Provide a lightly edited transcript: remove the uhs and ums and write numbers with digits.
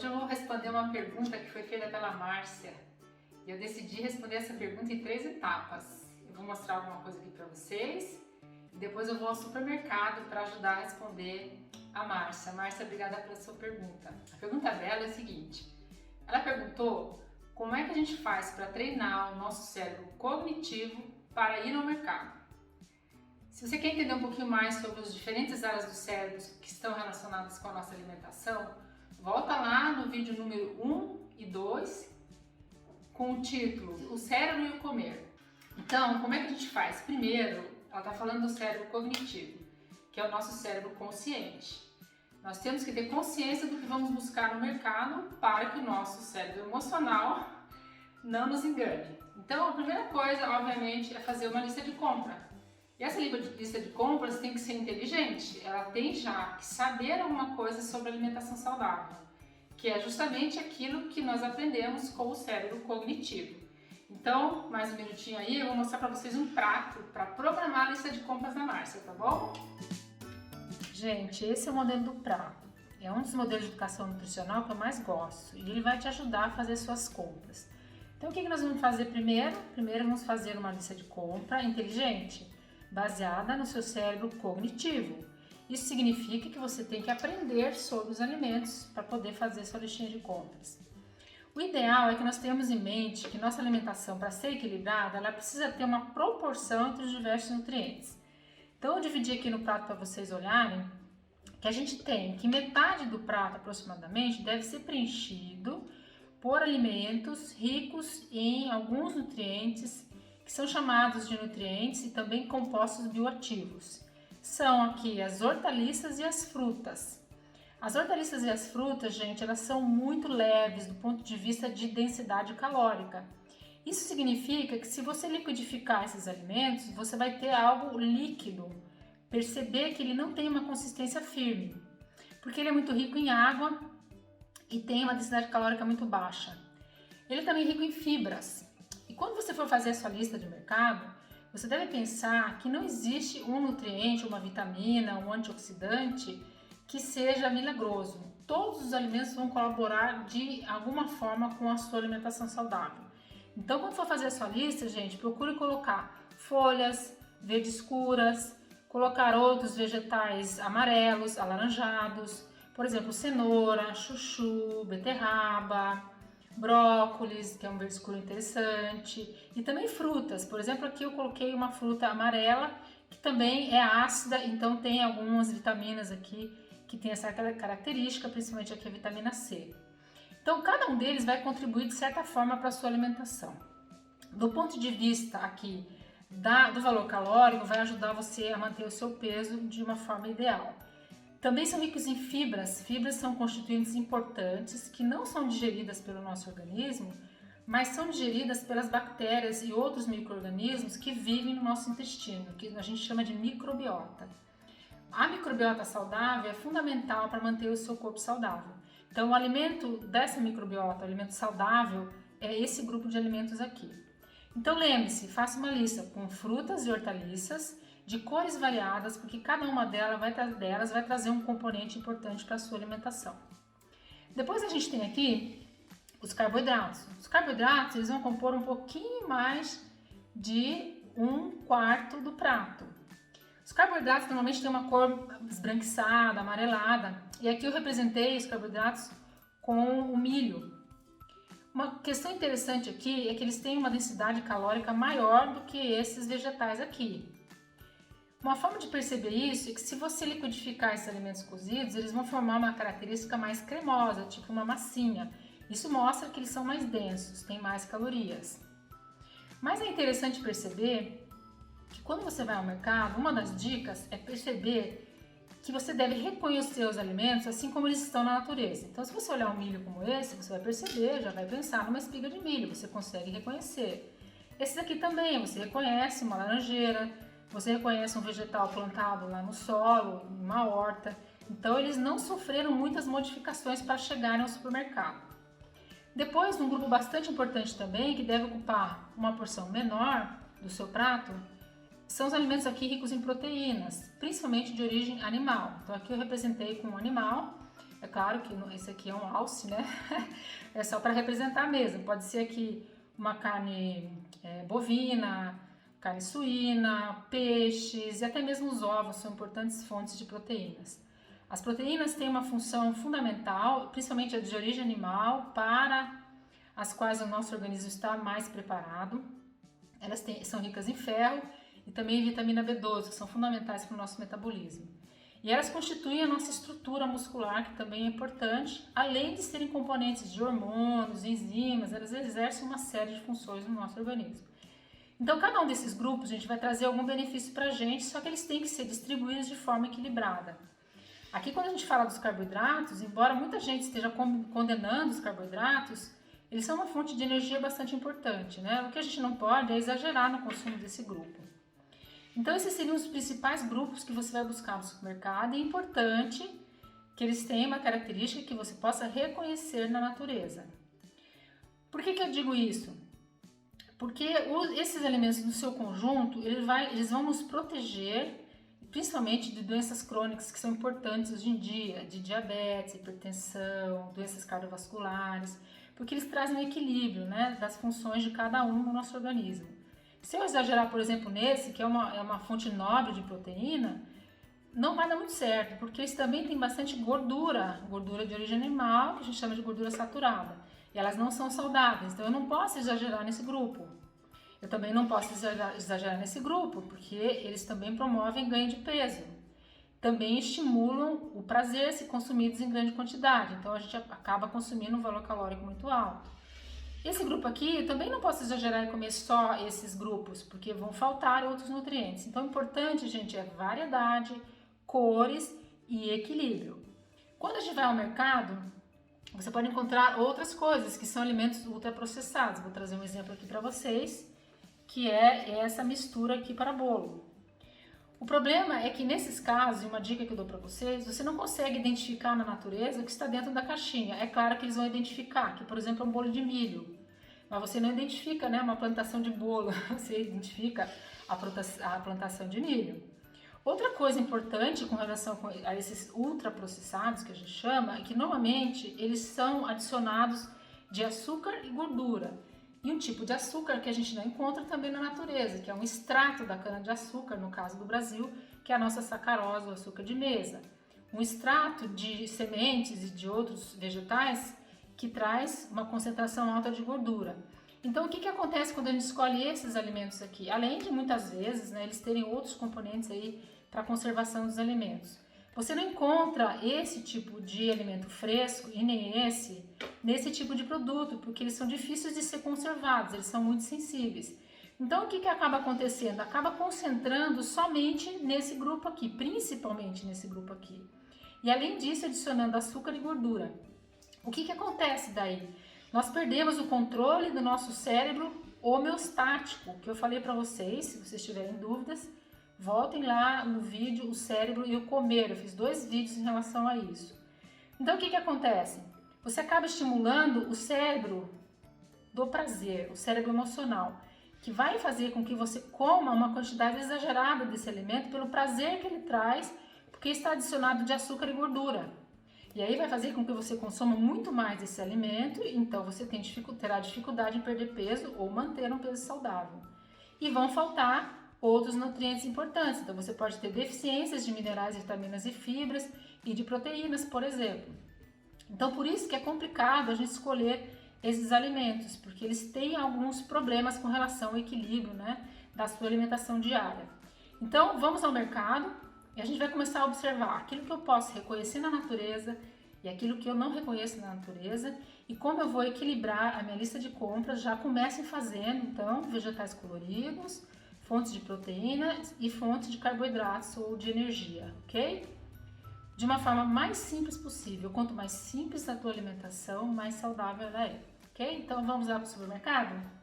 Hoje eu vou responder uma pergunta que foi feita pela Márcia e eu decidi responder essa pergunta em 3 etapas. Eu vou mostrar alguma coisa aqui para vocês e depois eu vou ao supermercado para ajudar a responder a Márcia. Márcia, obrigada pela sua pergunta. A pergunta dela é a seguinte: ela perguntou como é que a gente faz para treinar o nosso cérebro cognitivo para ir ao mercado. Se você quer entender um pouquinho mais sobre as diferentes áreas do cérebro que estão relacionadas com a nossa alimentação, volta lá no vídeo número 1 e 2 com o título O Cérebro e o Comer. Então, como é que a gente faz? Primeiro, ela está falando do cérebro cognitivo, que é o nosso cérebro consciente. Nós temos que ter consciência do que vamos buscar no mercado para que o nosso cérebro emocional não nos engane. Então, a primeira coisa, obviamente, é fazer uma lista de compra. E essa lista de compras tem que ser inteligente, ela tem já que saber alguma coisa sobre alimentação saudável, que é justamente aquilo que nós aprendemos com o cérebro cognitivo. Então, mais um minutinho aí, eu vou mostrar para vocês um prato para programar a lista de compras da Márcia, tá bom? Gente, esse é o modelo do prato. É um dos modelos de educação nutricional que eu mais gosto e ele vai te ajudar a fazer suas compras. Então, o que nós vamos fazer primeiro? Primeiro, vamos fazer uma lista de compra inteligente, baseada no seu cérebro cognitivo. Isso significa que você tem que aprender sobre os alimentos para poder fazer sua listinha de compras. O ideal é que nós tenhamos em mente que nossa alimentação, para ser equilibrada, ela precisa ter uma proporção entre os diversos nutrientes. Então, eu dividi aqui no prato para vocês olharem que a gente tem que metade do prato aproximadamente deve ser preenchido por alimentos ricos em alguns nutrientes que são chamados de nutrientes e também compostos bioativos. São aqui as hortaliças e as frutas. As hortaliças e as frutas, gente, elas são muito leves do ponto de vista de densidade calórica. Isso significa que se você liquidificar esses alimentos, você vai ter algo líquido. Perceber que ele não tem uma consistência firme, porque ele é muito rico em água e tem uma densidade calórica muito baixa. Ele é também rico em fibras. E quando você for fazer a sua lista de mercado, você deve pensar que não existe um nutriente, uma vitamina, um antioxidante que seja milagroso. Todos os alimentos vão colaborar de alguma forma com a sua alimentação saudável. Então, quando for fazer a sua lista, gente, procure colocar folhas verdes escuras, colocar outros vegetais amarelos, alaranjados, por exemplo, cenoura, chuchu, beterraba, brócolis, que é um verde escuro interessante, e também frutas. Por exemplo, aqui eu coloquei uma fruta amarela, que também é ácida, então tem algumas vitaminas aqui que tem essa característica, principalmente aqui a vitamina C. Então, cada um deles vai contribuir de certa forma para a sua alimentação. Do ponto de vista aqui do valor calórico, vai ajudar você a manter o seu peso de uma forma ideal. Também são ricos em fibras. Fibras são constituintes importantes que não são digeridas pelo nosso organismo, mas são digeridas pelas bactérias e outros micro-organismos que vivem no nosso intestino, que a gente chama de microbiota. A microbiota saudável é fundamental para manter o seu corpo saudável. Então, o alimento dessa microbiota, o alimento saudável, é esse grupo de alimentos aqui. Então, lembre-se, faça uma lista com frutas e hortaliças, de cores variadas, porque cada uma delas vai trazer um componente importante para a sua alimentação. Depois a gente tem aqui os carboidratos. Os carboidratos eles vão compor um pouquinho mais de 1/4 do prato. Os carboidratos normalmente têm uma cor esbranquiçada, amarelada, e aqui eu representei os carboidratos com o milho. Uma questão interessante aqui é que eles têm uma densidade calórica maior do que esses vegetais aqui. Uma forma de perceber isso é que se você liquidificar esses alimentos cozidos, eles vão formar uma característica mais cremosa, tipo uma massinha. Isso mostra que eles são mais densos, têm mais calorias. Mas é interessante perceber que quando você vai ao mercado, uma das dicas é perceber que você deve reconhecer os alimentos assim como eles estão na natureza. Então, se você olhar um milho como esse, você vai perceber, já vai pensar numa espiga de milho, você consegue reconhecer. Esses aqui também, você reconhece uma laranjeira, você reconhece um vegetal plantado lá no solo, numa horta. Então, eles não sofreram muitas modificações para chegarem ao supermercado. Depois, um grupo bastante importante também, que deve ocupar uma porção menor do seu prato, são os alimentos aqui ricos em proteínas, principalmente de origem animal. Então aqui eu representei com um animal, É claro que esse aqui é um alce, né? É só para representar mesmo. Pode ser aqui uma carne bovina, carne suína, peixes e até mesmo os ovos são importantes fontes de proteínas. As proteínas têm uma função fundamental, principalmente a de origem animal, para as quais o nosso organismo está mais preparado. Elas são ricas em ferro e também em vitamina B12, que são fundamentais para o nosso metabolismo. E elas constituem a nossa estrutura muscular, que também é importante, além de serem componentes de hormônios, enzimas, elas exercem uma série de funções no nosso organismo. Então, cada um desses grupos, a gente vai trazer algum benefício para a gente, só que eles têm que ser distribuídos de forma equilibrada. Aqui, quando a gente fala dos carboidratos, embora muita gente esteja condenando os carboidratos, eles são uma fonte de energia bastante importante, né? O que a gente não pode é exagerar no consumo desse grupo. Então, esses seriam os principais grupos que você vai buscar no supermercado e é importante que eles tenham uma característica que você possa reconhecer na natureza. Por que eu digo isso? Porque esses alimentos no seu conjunto, eles vão nos proteger, principalmente de doenças crônicas que são importantes hoje em dia, de diabetes, hipertensão, doenças cardiovasculares, porque eles trazem um equilíbrio, né, das funções de cada um no nosso organismo. Se eu exagerar, por exemplo, nesse, que é uma fonte nobre de proteína, não vai dar muito certo, porque eles também têm bastante gordura de origem animal, que a gente chama de gordura saturada, e elas não são saudáveis, então eu não posso exagerar nesse grupo. Eu também não posso exagerar nesse grupo, porque eles também promovem ganho de peso. Também estimulam o prazer se consumidos em grande quantidade, então a gente acaba consumindo um valor calórico muito alto. Esse grupo aqui, eu também não posso exagerar e comer só esses grupos, porque vão faltar outros nutrientes. Então, o importante, gente, é variedade, cores e equilíbrio. Quando a gente vai ao mercado, você pode encontrar outras coisas, que são alimentos ultraprocessados. Vou trazer um exemplo aqui para vocês, que é essa mistura aqui para bolo. O problema é que nesses casos, e uma dica que eu dou para vocês, você não consegue identificar na natureza o que está dentro da caixinha. É claro que eles vão identificar, que por exemplo é um bolo de milho, mas você não identifica, né, uma plantação de bolo, você identifica a plantação de milho. Outra coisa importante com relação a esses ultraprocessados que a gente chama, é que normalmente eles são adicionados de açúcar e gordura. E um tipo de açúcar que a gente não encontra também na natureza, que é um extrato da cana-de-açúcar, no caso do Brasil, que é a nossa sacarose, o açúcar de mesa. Um extrato de sementes e de outros vegetais que traz uma concentração alta de gordura. Então, o que acontece quando a gente escolhe esses alimentos aqui? Além de muitas vezes, né, eles terem outros componentes aí para a conservação dos alimentos. Você não encontra esse tipo de alimento fresco e nem nesse tipo de produto, porque eles são difíceis de ser conservados, eles são muito sensíveis. Então, o que acaba acontecendo? Acaba concentrando somente nesse grupo aqui, principalmente nesse grupo aqui. E além disso, adicionando açúcar e gordura. O que acontece daí? Nós perdemos o controle do nosso cérebro homeostático, que eu falei para vocês, se vocês tiverem dúvidas, voltem lá no vídeo O Cérebro e o Comer, eu fiz 2 vídeos em relação a isso. Então o que acontece? Você acaba estimulando o cérebro do prazer, o cérebro emocional, que vai fazer com que você coma uma quantidade exagerada desse alimento pelo prazer que ele traz, porque está adicionado de açúcar e gordura. E aí vai fazer com que você consuma muito mais desse alimento, então você terá dificuldade em perder peso ou manter um peso saudável. E vão faltar outros nutrientes importantes, então você pode ter deficiências de minerais, vitaminas e fibras e de proteínas, por exemplo. Então por isso que é complicado a gente escolher esses alimentos, porque eles têm alguns problemas com relação ao equilíbrio, né, da sua alimentação diária. Então vamos ao mercado e a gente vai começar a observar aquilo que eu posso reconhecer na natureza e aquilo que eu não reconheço na natureza e como eu vou equilibrar a minha lista de compras. Já comecem fazendo, então, vegetais coloridos, fontes de proteína e fontes de carboidratos ou de energia, ok? De uma forma mais simples possível. Quanto mais simples a tua alimentação, mais saudável ela é, ok? Então vamos lá para o supermercado?